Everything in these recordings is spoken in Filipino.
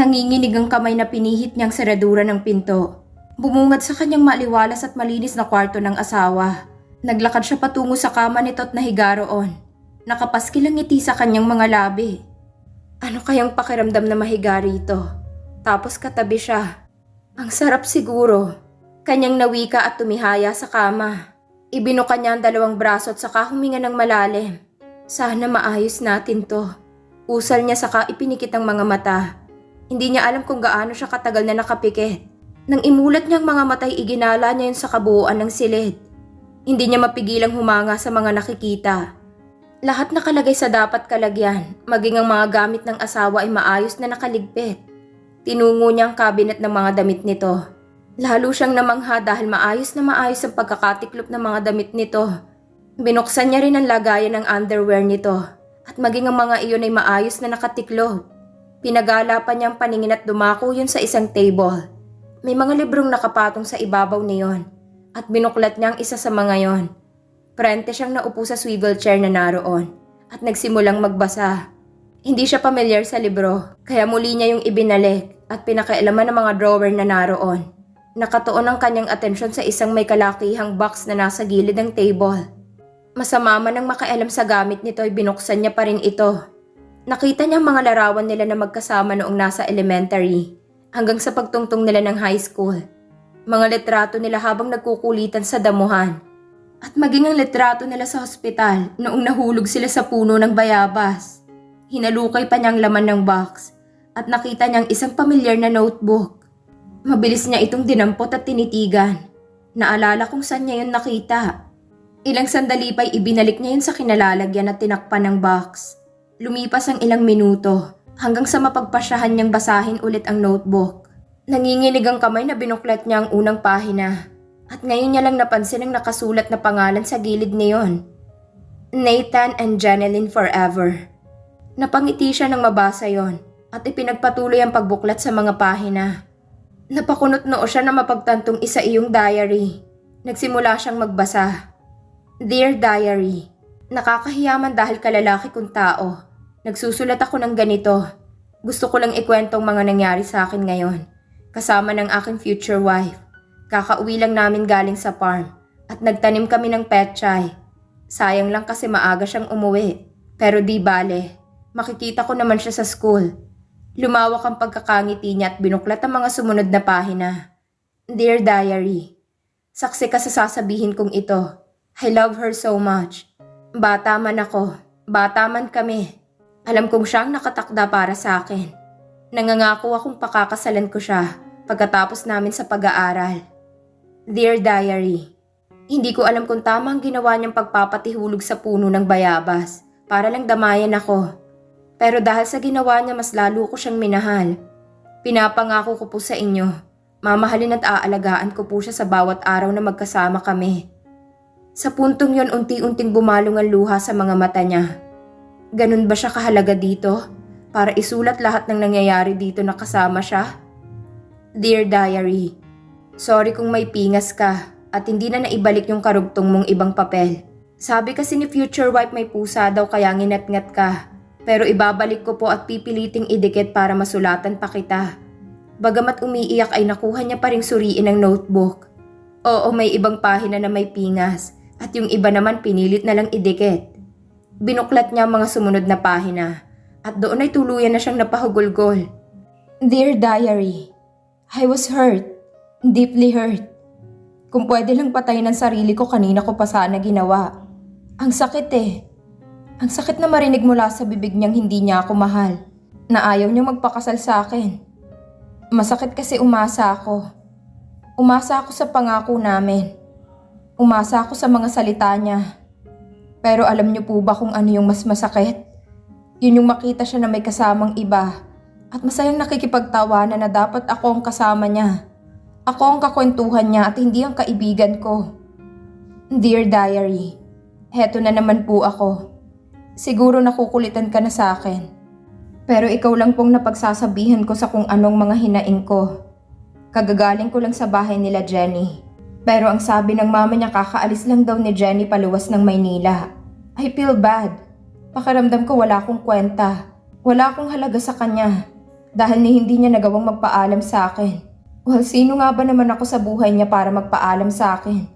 Nanginginig ang kamay na pinihit niyang seradura ng pinto. Bumungad sa kanyang maliwalas at malinis na kwarto ng asawa. Naglakad siya patungo sa kama nito at nahiga roon. Nakapaskil ang ngiti sa kanyang mga labi. Ano kayang pakiramdam na mahiga rito? Tapos katabi siya. Ang sarap siguro. Kanyang nawika at tumihaya sa kama. Ibinuka niya ang dalawang braso at saka huminga ng malalim. Sana maayos natin to. Usal niya saka ipinikit ang mga mata. Hindi niya alam kung gaano siya katagal na nakapikit. Nang imulat niyang mga matay, iginala niya yun sa kabuuan ng silid. Hindi niya mapigilang humanga sa mga nakikita. Lahat nakalagay sa dapat kalagyan, maging ang mga gamit ng asawa ay maayos na nakaligpit. Tinungo niya ang kabinet ng mga damit nito. Lalo siyang namangha dahil maayos na maayos ang pagkakatiklop ng mga damit nito. Binuksan niya rin ang lagayan ng underwear nito at maging ang mga iyon ay maayos na nakatiklop. Pinagala pa niya ang paningin at dumako yun sa isang table. May mga librong nakapatong sa ibabaw niyon at binuklat niya ang isa sa mga yon. Prente siyang naupo sa swivel chair na naroon at nagsimulang magbasa. Hindi siya pamilyar sa libro kaya muli niya yung ibinalik at pinakailaman ng mga drawer na naroon. Nakatuon ang kanyang atensyon sa isang may kalakihang box na nasa gilid ng table. Masama man ang makailam sa gamit nito ay binuksan niya pa rin ito. Nakita niya ang mga larawan nila na magkasama noong nasa elementary hanggang sa pagtungtong nila ng high school. Mga litrato nila habang nagkukulitan sa damuhan. At maging ang litrato nila sa hospital noong nahulog sila sa puno ng bayabas. Hinalukay pa niyang laman ng box at nakita niyang isang pamilyar na notebook. Mabilis niya itong dinampot at tinitigan. Naalala kung saan niya yun nakita. Ilang sandali pa'y ibinalik niya yun sa kinalalagyan at tinakpan ng box. Lumipas ang ilang minuto hanggang sa mapagpasyahan niyang basahin ulit ang notebook. Nanginginig ang kamay na binuklat niya ang unang pahina. At ngayon niya lang napansin ang nakasulat na pangalan sa gilid niyon. Nathan and Janeline forever. Napangiti siya nang mabasa yon at ipinagpatuloy ang pagbuklat sa mga pahina. Napakunot noo siya na mapagtantong isa iyong diary. Nagsimula siyang magbasa. Dear Diary, nakakahiyaman dahil kalalaki kong tao. Nagsusulat ako ng ganito. Gusto ko lang ikwento ang mga nangyari sa akin ngayon. Kasama ng aking future wife. Kakauwi lang namin galing sa farm at nagtanim kami ng petchay. Sayang lang kasi maaga siyang umuwi. Pero di bale, makikita ko naman siya sa school. Lumawak ang pagkakangiti niya at binuklat ang mga sumunod na pahina. Dear Diary, saksi ka sa sasabihin kong ito. I love her so much. Bata man ako, bata man kami. Alam kong siyang nakatakda para sa akin. Nangangako akong pakakasalan ko siya pagkatapos namin sa pag-aaral. Dear Diary, hindi ko alam kung tama ang ginawa niyang pagpapatihulog sa puno ng bayabas para lang damayan ako. Pero dahil sa ginawa niya mas lalo ko siyang minahal. Pinapangako ko po sa inyo, mamahalin at aalagaan ko po siya sa bawat araw na magkasama kami. Sa puntong yon unti-unting bumalong ang luha sa mga mata niya. Ganun ba siya kahalaga dito para isulat lahat ng nangyayari dito na kasama siya? Dear Diary, sorry kung may pingas ka at hindi na naibalik yung karugtong mong ibang papel. Sabi kasi ni future wife may pusa daw kaya nginat-ngat ka. Pero ibabalik ko po at pipiliting idikit para masulatan pa kita. Bagamat umiiyak ay nakuha niya pa ring suriin ang notebook. Oo, may ibang pahina na may pingas at yung iba naman pinilit na lang idikit. Binuklat niya ang mga sumunod na pahina at doon ay tuluyan na siyang napahugulgol. Dear Diary, I was hurt. Deeply hurt. Kung pwede lang patayin ang sarili ko kanina ko pa sana ginawa. Ang sakit eh. Ang sakit na marinig mula sa bibig niyang hindi niya ako mahal. Na ayaw niya magpakasal sa akin. Masakit kasi umasa ako. Umasa ako sa pangako namin. Umasa ako sa mga salita niya. Pero alam niyo po ba kung ano yung mas masakit? Yun yung makita siya na may kasamang iba. At masayang nakikipagtawanan na dapat ako ang kasama niya. Ako ang kakwentuhan niya at hindi ang kaibigan ko. Dear Diary, heto na naman po ako. Siguro nakukulitan ka na sa akin. Pero ikaw lang pong napagsasabihan ko sa kung anong mga hinaing ko. Kagagaling ko lang sa bahay nila Jenny. Pero ang sabi ng mama niya kakaalis lang daw ni Jenny paluwas ng Maynila. I feel bad. Pakiramdam ko wala akong kwenta. Wala akong halaga sa kanya. dahil ni hindi niya nagawang magpaalam sa akin. Well, sino nga ba naman ako sa buhay niya para magpaalam sa akin?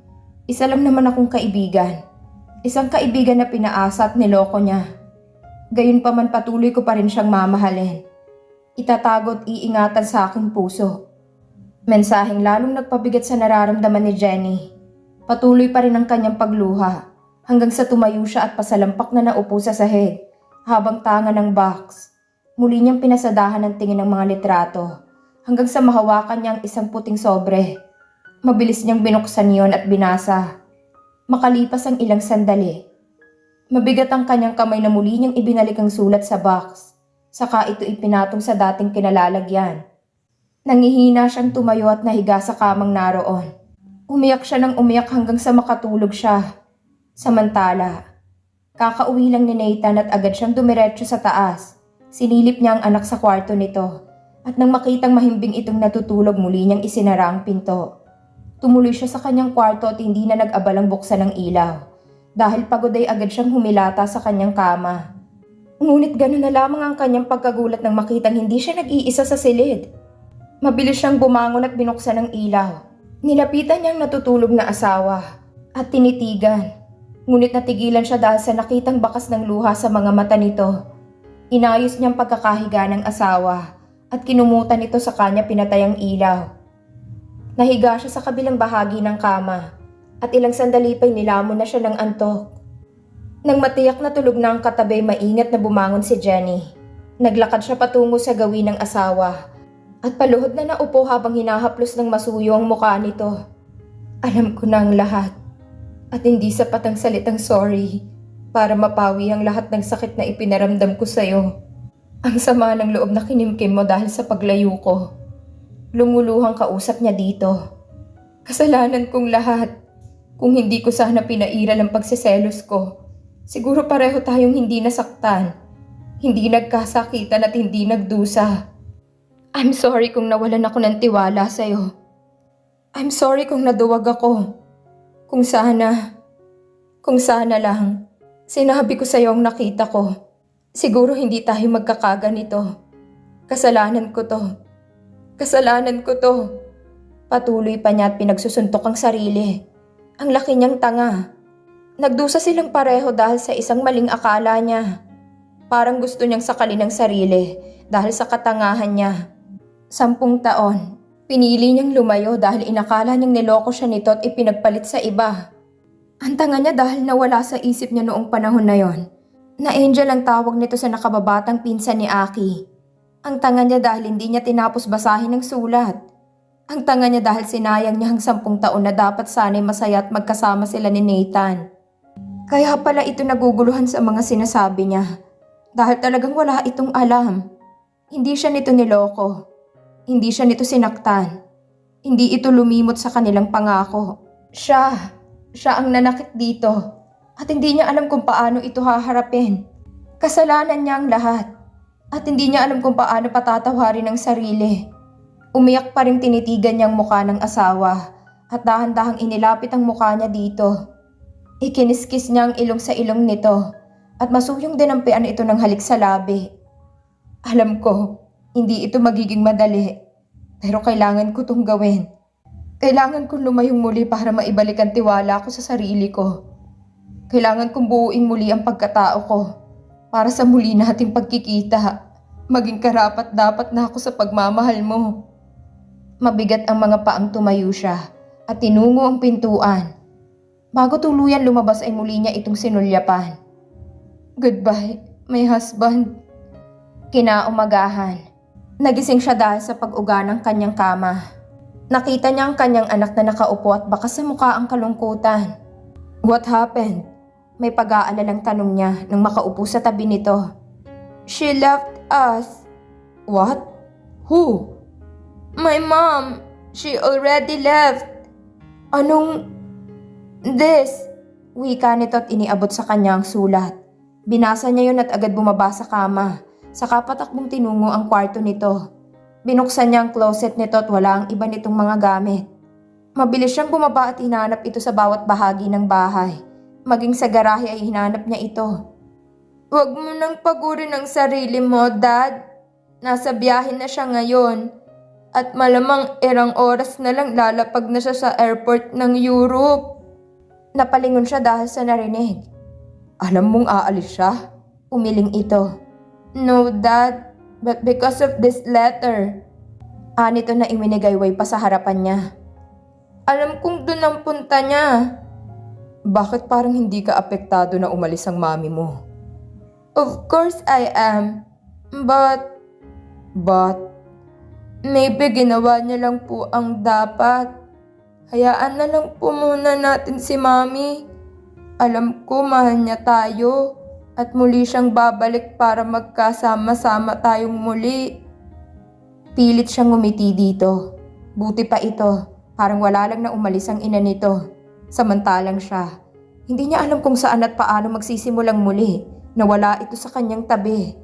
Isa lang naman akong kaibigan. Isang kaibigan na pinaasa at niloko niya. Gayunpaman patuloy ko pa rin siyang mamahalin. Itatago at iingatan sa aking puso. Mensaheng lalong nagpabigat sa nararamdaman ni Jenny. Patuloy pa rin ang kanyang pagluha hanggang sa tumayo siya at pasalampak na naupo sa sahig habang tanga ng box. Muli niyang pinasadahan ng tingin ng mga litrato hanggang sa mahawakan niya ang isang puting sobre. Mabilis niyang binuksan yon at binasa. Makalipas ang ilang sandali, mabigat ang kanyang kamay na muli niyang ibinalik ang sulat sa box. Saka ito ipinatong sa dating kinalalagyan. Nangihina siyang tumayo at nahiga sa kamang naroon. Umiyak siya ng umiyak hanggang sa makatulog siya. Samantala, kakauwi lang ni Nathan at agad siyang dumiretso sa taas. Sinilip niya ang anak sa kwarto nito. At nang makitang mahimbing itong natutulog, muli niyang isinara ang pinto. Tumuloy siya sa kanyang kwarto at hindi na nag-abalang buksan ng ilaw. Dahil pagod ay agad siyang humilata sa kanyang kama. Ngunit gano'n na lamang ang kanyang pagkagulat nang makitang hindi siya nag-iisa sa silid. Mabilis siyang bumangon at binuksan ang ilaw. Nilapitan niya ang natutulog na asawa at tinitigan. Ngunit natigilan siya dahil sa nakitang bakas ng luha sa mga mata nito. Inayos niyang pagkakahiga ng asawa at kinumutan ito sa kanya pinatay ang ilaw. Nahiga siya sa kabilang bahagi ng kama at ilang sandali pa'y nilamon na siya ng antok. Nang matiyak na tulog na ang katabi, maingat na bumangon si Jenny. Naglakad siya patungo sa gawin ng asawa at paluhod na naupo habang hinahaplos ng masuyo ang mukha nito. Alam ko na ang lahat at hindi sapat ang salitang sorry para mapawi ang lahat ng sakit na ipinaramdam ko sa'yo. Ang sama ng loob na kinimkim mo dahil sa paglayo ko. Lumuluhang kausap niya dito. Kasalanan kong lahat. Kung hindi ko sana pinairal ang pagsiselos ko, siguro pareho tayong hindi nasaktan, hindi nagkasakitan at hindi nagdusa. I'm sorry kung nawalan ako ng tiwala sa'yo. I'm sorry kung naduwag ako. Kung sana lang, sinabi ko sa'yo ang nakita ko. Siguro hindi tayo magkakaganito. Kasalanan ko to. Kasalanan ko to. Patuloy pa niya at pinagsusuntok ang sarili. Ang laki niyang tanga. Nagdusa silang pareho dahil sa isang maling akala niya. Parang gusto niyang sakalin ang sarili dahil sa katangahan niya. 10 taon, pinili niyang lumayo dahil inakala niyang niloko siya nito at ipinagpalit sa iba. Ang tanga niya dahil nawala sa isip niya noong panahon na yon. Na Angel ang tawag nito sa nakababatang pinsan ni Aki. Ang tanga niya dahil hindi niya tinapos basahin ang sulat. Ang tanga niya dahil sinayang niya ang 10 taon na dapat sana'y masaya at magkasama sila ni Nathan. Kaya pala ito naguguluhan sa mga sinasabi niya. Dahil talagang wala itong alam. Hindi siya nito niloko. Hindi siya nito sinaktan. Hindi ito lumimot sa kanilang pangako. Siya ang nanakit dito. At hindi niya alam kung paano ito haharapin. Kasalanan niya ang lahat. At hindi niya alam kung paano patatawarin ang sarili. Umiyak pa rin tinitigan niyang mukha ng asawa at dahan-dahang inilapit ang mukha niya dito. Ikiniskis niya ang ilong sa ilong nito at masuyong dinampian ito ng halik sa labi. Alam ko, hindi ito magiging madali, pero kailangan ko itong gawin. Kailangan kong lumayong muli para maibalik ang tiwala ko sa sarili ko. Kailangan kong buuin muli ang pagkatao ko para sa muli nating pagkikita. Maging karapat-dapat na ako sa pagmamahal mo. Mabigat ang mga paang tumayo siya at tinungo ang pintuan. Bago tuluyan lumabas ay muli niya itong sinulyapan. Goodbye, my husband. Kinaumagahan. Nagising siya dahil sa pag-uga ng kanyang kama. Nakita niya ang kanyang anak na nakaupo at bakas sa mukha ang kalungkutan. What happened? May pag-aalalang tanong niya nang makaupo sa tabi nito. She left us. What? Who? My mom. She already left. Anong... This? Wika nito at iniabot sa kanya ang sulat. Binasa niya yun at agad bumaba sa kama. Saka patakbong tinungo ang kwarto nito. Binuksan niya ang closet nito at wala ang iba nitong mga gamit. Mabilis siyang bumaba at hinanap ito sa bawat bahagi ng bahay. Maging sa garahe ay hinanap niya ito. Huwag mo nang pagurin ang sarili mo, Dad. Nasa biyahe na siya ngayon. At malamang ilang oras na lang lalapag na siya sa airport ng Europe. Napalingon siya dahil sa narinig. Alam mong aalis siya? Umiling ito. No, Dad. But because of this letter. Nito na iminigayway pa sa harapan niya. Alam kong doon ang punta niya. Bakit parang hindi ka apektado na umalis ang mami mo? Of course I am. But, maybe ginawa niya lang po ang dapat. Hayaan na lang po muna natin si Mami. Alam ko mahal niya tayo at muli siyang babalik para magkasama-sama tayong muli. Pilit siyang ngumiti dito. Buti pa ito, parang wala lang na umalis ang ina nito. Samantalang siya, hindi niya alam kung saan at paano magsisimulang muli na wala ito sa kanyang tabi.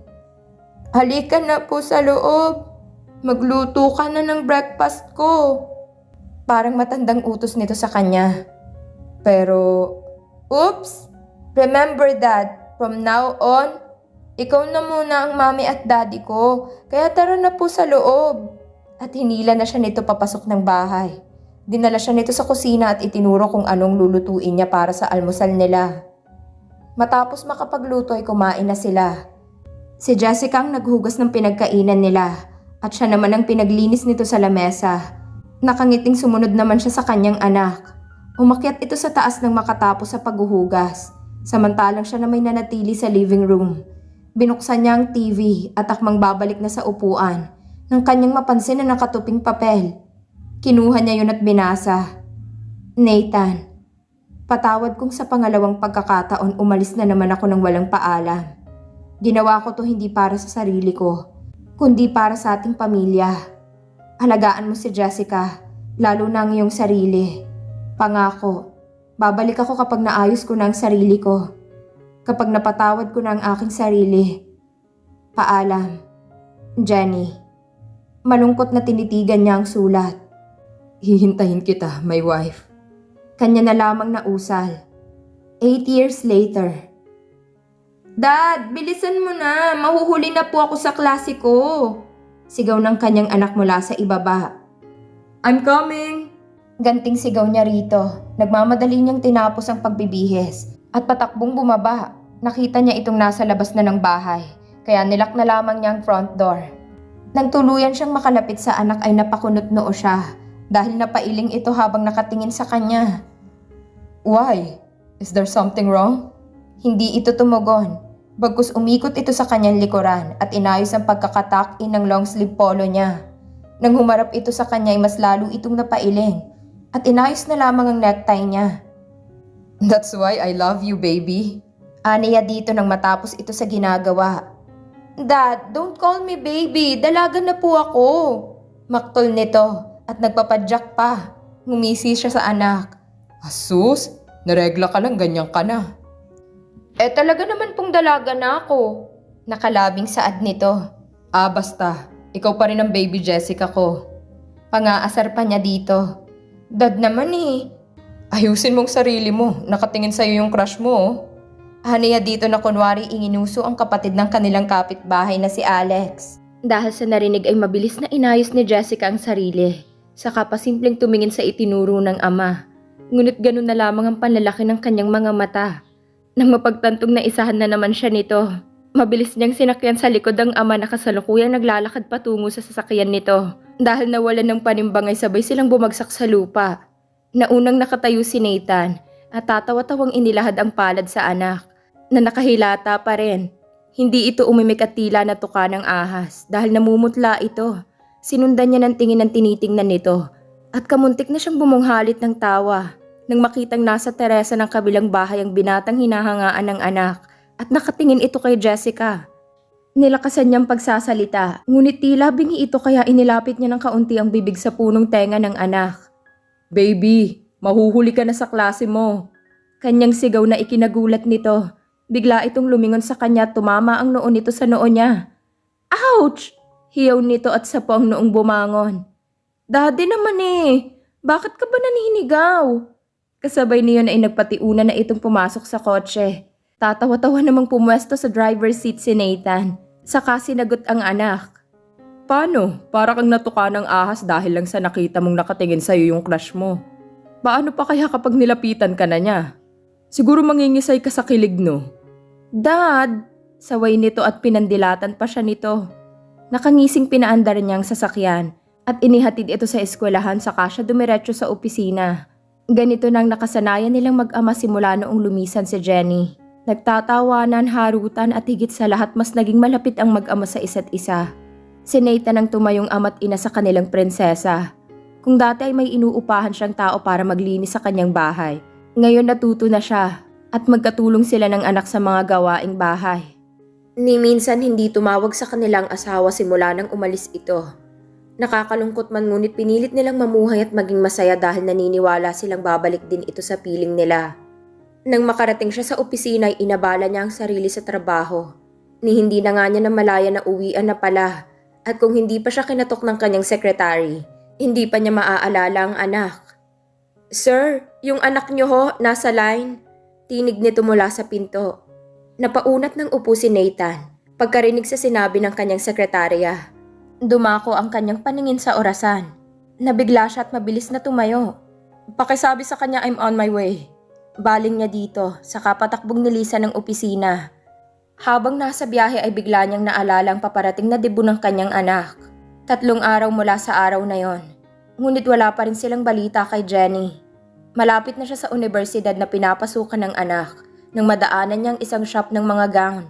Halika na po sa loob. Magluto ka na ng breakfast ko. Parang matandang utos nito sa kanya. Pero, oops! Remember that, from now on, ikaw na muna ang mami at daddy ko. Kaya tara na po sa loob. At hinila na siya nito papasok ng bahay. Dinala siya nito sa kusina at itinuro kung anong lulutuin niya para sa almusal nila. Matapos makapagluto ay kumain na sila. Si Jessica ang naghugas ng pinagkainan nila. At siya naman ang pinaglinis nito sa lamesa. Nakangiting sumunod naman siya sa kanyang anak. Umakyat ito sa taas nang makatapos sa paghuhugas. Samantalang siya na may nanatili sa living room. Binuksan niya ang TV at akmang babalik na sa upuan nang kanyang mapansin na nakatuping papel. Kinuha niya yun at binasa. Nathan, patawad kung sa pangalawang pagkakataon umalis na naman ako ng walang paalam. Ginawa ko to hindi para sa sarili ko, kundi para sa ating pamilya. Alagaan mo si Jessica, lalo na ang iyong sarili. Pangako, babalik ako kapag naayos ko na ang sarili ko. Kapag napatawad ko na ang aking sarili. Paalam, Jenny. Malungkot na tinitigan niya ang sulat. Hihintahin kita, my wife. Kanya na lamang nausal. 8 years later. Dad, bilisan mo na. Mahuhuli na po ako sa klase ko. Sigaw ng kanyang anak mula sa ibaba. I'm coming. Ganting sigaw niya rito. Nagmamadali niyang tinapos ang pagbibihis. At patakbong bumaba. Nakita niya itong nasa labas na ng bahay. Kaya nilak na lamang niya ang front door. Nang tuluyan siyang makalapit sa anak ay napakunot noo siya. Dahil napailing ito habang nakatingin sa kanya. Why? Is there something wrong? Hindi ito tumugon. Bagkus umikot ito sa kanyang likuran at inayos ang pagkakatak-in ng long sleeve polo niya. Nang humarap ito sa kanya ay mas lalo itong napailing at inayos na lamang ang necktie niya. That's why I love you, baby. Aniya dito nang matapos ito sa ginagawa. Dad, don't call me baby. Dalaga na po ako. Maktol nito at nagpapadyak pa. Ngumisi siya sa anak. Asus, naregla ka lang, ganyan ka na. Talaga naman pong dalaga na ako. Nakalabing saad nito. Basta. Ikaw pa rin ang baby Jessica ko. Pangaasar pa niya dito. Dad naman eh. Ayusin mong sarili mo. Nakatingin sa'yo yung crush mo oh. Haniya dito na kunwari inginuso ang kapatid ng kanilang kapitbahay na si Alex. Dahil sa narinig ay mabilis na inayos ni Jessica ang sarili. Saka pa simpleng tumingin sa itinuro ng ama. Ngunit ganun na lamang ang panlalaki ng kanyang mga mata. Nang mapagtantong na isahan na naman siya nito, mabilis niyang sinakyan sa likod ang ama na kasalukuyang naglalakad patungo sa sasakyan nito. Dahil nawalan ng panimbang ay sabay silang bumagsak sa lupa. Naunang nakatayo si Nathan at tatawa-tawang inilahad ang palad sa anak na nakahilata pa rin. Hindi ito umimik at tila natuka ng ahas dahil namumutla ito. Sinundan niya ng tingin ng tinitingnan nito at kamuntik na siyang bumunghalit ng tawa. Nang makitang nasa teresa ng kabilang bahay ang binatang hinahangaan ng anak at nakatingin ito kay Jessica. Nilakasan niyang pagsasalita, ngunit tila bingi ito kaya inilapit niya ng kaunti ang bibig sa punong tenga ng anak. Baby, mahuhuli ka na sa klase mo. Kanyang sigaw na ikinagulat nito. Bigla itong lumingon sa kanya at tumama ang noo nito sa noo niya. Ouch! Hiyaw nito at sapo ang noong bumangon. Daddy naman eh, bakit ka ba naninigaw? Kasabay niyon ay nagpatiuna na itong pumasok sa kotse. Tatawa-tawa namang pumwesto sa driver's seat si Nathan. Saka sinagot ang anak. Paano? Para kang natuka ng ahas dahil lang sa nakita mong nakatingin sa'yo yung crush mo. Paano pa kaya kapag nilapitan ka na niya? Siguro mangingisay ka sa kilig, no? Dad! Saway nito at pinandilatan pa siya nito. Nakangising pinaandar niyang sasakyan at inihatid ito sa eskwelahan saka siya dumiretso sa opisina. Ganito nang nakasanayan nilang mag-ama simula noong lumisan si Jenny. Nagtatawanan, harutan at higit sa lahat mas naging malapit ang mag-ama sa isa't isa. Si Nathan ang tumayong ama't ina sa kanilang prinsesa. Kung dati ay may inuupahan siyang tao para maglinis sa kanyang bahay, ngayon natuto na siya at magkatulong sila ng anak sa mga gawaing bahay. Ni minsan hindi tumawag sa kanilang asawa simula nang umalis ito. Nakakalungkot man ngunit pinilit nilang mamuhay at maging masaya dahil naniniwala silang babalik din ito sa piling nila. Nang makarating siya sa opisina ay inabala niya ang sarili sa trabaho. Ni hindi na nga niya namalaya na uwian na pala at kung hindi pa siya kinatok ng kanyang sekretary, hindi pa niya maaalala ang anak. Sir, yung anak niyo ho, nasa line. Tinig nito mula sa pinto. Napaunat ng upo si Nathan pagkarinig sa sinabi ng kanyang sekretarya. Dumako ang kanyang paningin sa orasan. Nabigla siya at mabilis na tumayo. Pakisabi sa kanya I'm on my way. Baling niya dito, saka patakbong nilisan ng opisina. Habang nasa biyahe ay bigla niyang naalala ang paparating na debut ng kanyang anak. 3 araw mula sa araw na yon. Ngunit wala pa rin silang balita kay Jenny. Malapit na siya sa universidad na pinapasukan ng anak nang madaanan niyang isang shop ng mga gown.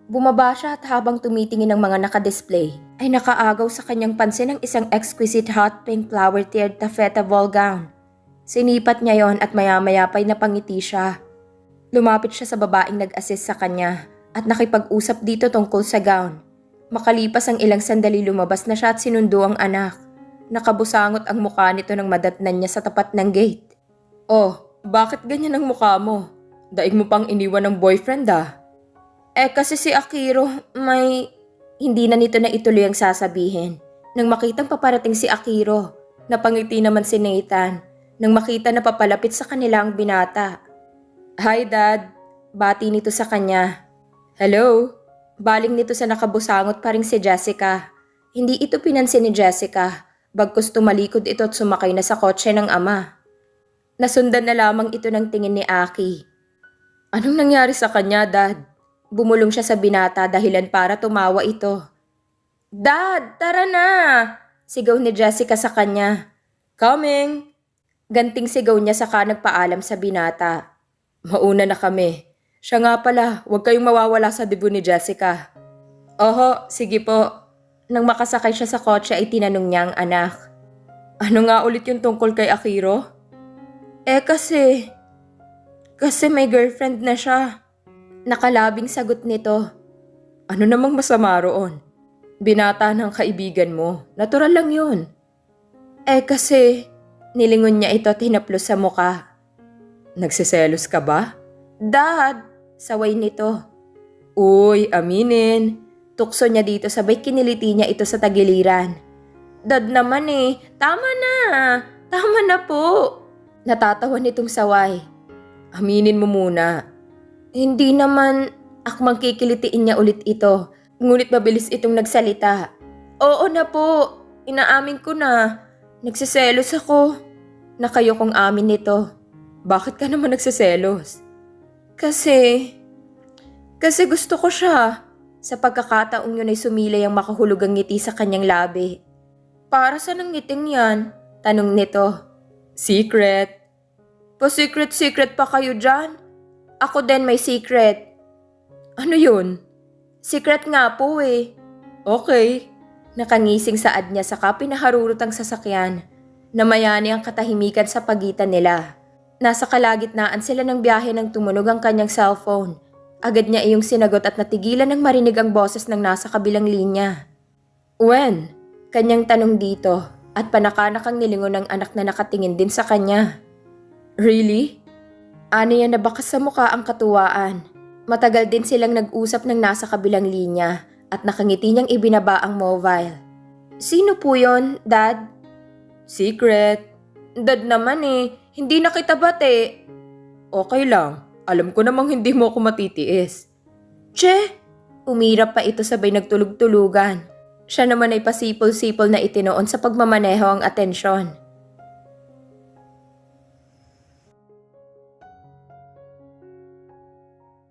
Bumaba siya at habang tumitingin ng mga nakadisplay, ay nakaagaw sa kanyang pansin ang isang exquisite hot pink flower-tiered taffeta ball gown. Sinipat niya yon at maya-maya pa'y napangiti siya. Lumapit siya sa babaeng nag-assist sa kanya at nakipag-usap dito tungkol sa gown. Makalipas ang ilang sandali lumabas na siya at sinundo ang anak. Nakabusangot ang mukha nito nang madatnan niya sa tapat ng gate. Oh, bakit ganyan ang mukha mo? Daig mo pang iniwan ng boyfriend ah. Kasi si Akiro, Hindi na nito na ituloy ang sasabihin. Nang makitang paparating si Akiro, napangiti naman si Nathan nang makita na papalapit sa kanila ang binata. Hi Dad, bati nito sa kanya. Hello, baling nito sa nakabusangot pa rin si Jessica. Hindi ito pinansin ni Jessica, bagkus tumalikod ito at sumakay na sa kotse ng ama. Nasundan na lamang ito ng tingin ni Aki. Anong nangyari sa kanya, Dad? Bumulong siya sa binata dahilan para tumawa ito. Dad, tara na! Sigaw ni Jessica sa kanya. Coming! Ganting sigaw niya saka nagpaalam sa binata. Mauna na kami. Siya nga pala, huwag kayong mawawala sa debut ni Jessica. Oho, sige po. Nang makasakay siya sa kotse ay tinanong niya ang anak. Ano nga ulit yung tungkol kay Akiro? Kasi may girlfriend na siya. Nakalabing sagot nito. Ano namang masama roon? Binata ng kaibigan mo. Natural lang yun. Nilingon niya ito at hinaplos sa muka. Nagsiselos ka ba? Dad, saway nito. Uy, aminin. Tukso niya dito sabay kiniliti niya ito sa tagiliran. Dad naman tama na po. Natatawa nitong saway. Aminin mo muna. Hindi naman, akmang kikilitiin niya ulit ito. Ngunit mabilis itong nagsalita. Oo na po, inaamin ko na. Nagsiselos ako. Nakayokong amin nito. Bakit ka naman nagsiselos? Kasi gusto ko siya. Sa pagkakataong yun ay sumilay ang makahulugang ngiti sa kanyang labi. Para saan ang ngiting yan? Tanong nito. Secret. Pa-secret pa kayo dyan? Ako din may secret. Ano yun? Secret nga po Okay. Nakangising saad niya saka pinaharurot ang sasakyan. Namayani ang katahimikan sa pagitan nila. Nasa kalagitnaan sila ng biyahe nang tumunog ang kanyang cellphone. Agad niya iyong sinagot at natigilan ng marinig ang boses ng nasa kabilang linya. When? Kanyang tanong dito at panakanakang nilingon ng anak na nakatingin din sa kanya. Really? Ano yan na baka sa mukha ang katuwaan. Matagal din silang nag-usap ng nasa kabilang linya at nakangiti niyang ibinaba ang mobile. Sino po yon, Dad? Secret. Dad naman hindi na kita bate. Okay lang, alam ko namang hindi mo ako matitiis. Che, umirap pa ito sabay nagtulog-tulugan. Siya naman ay pasipol-sipol na itinoon sa pagmamaneho ang atensyon.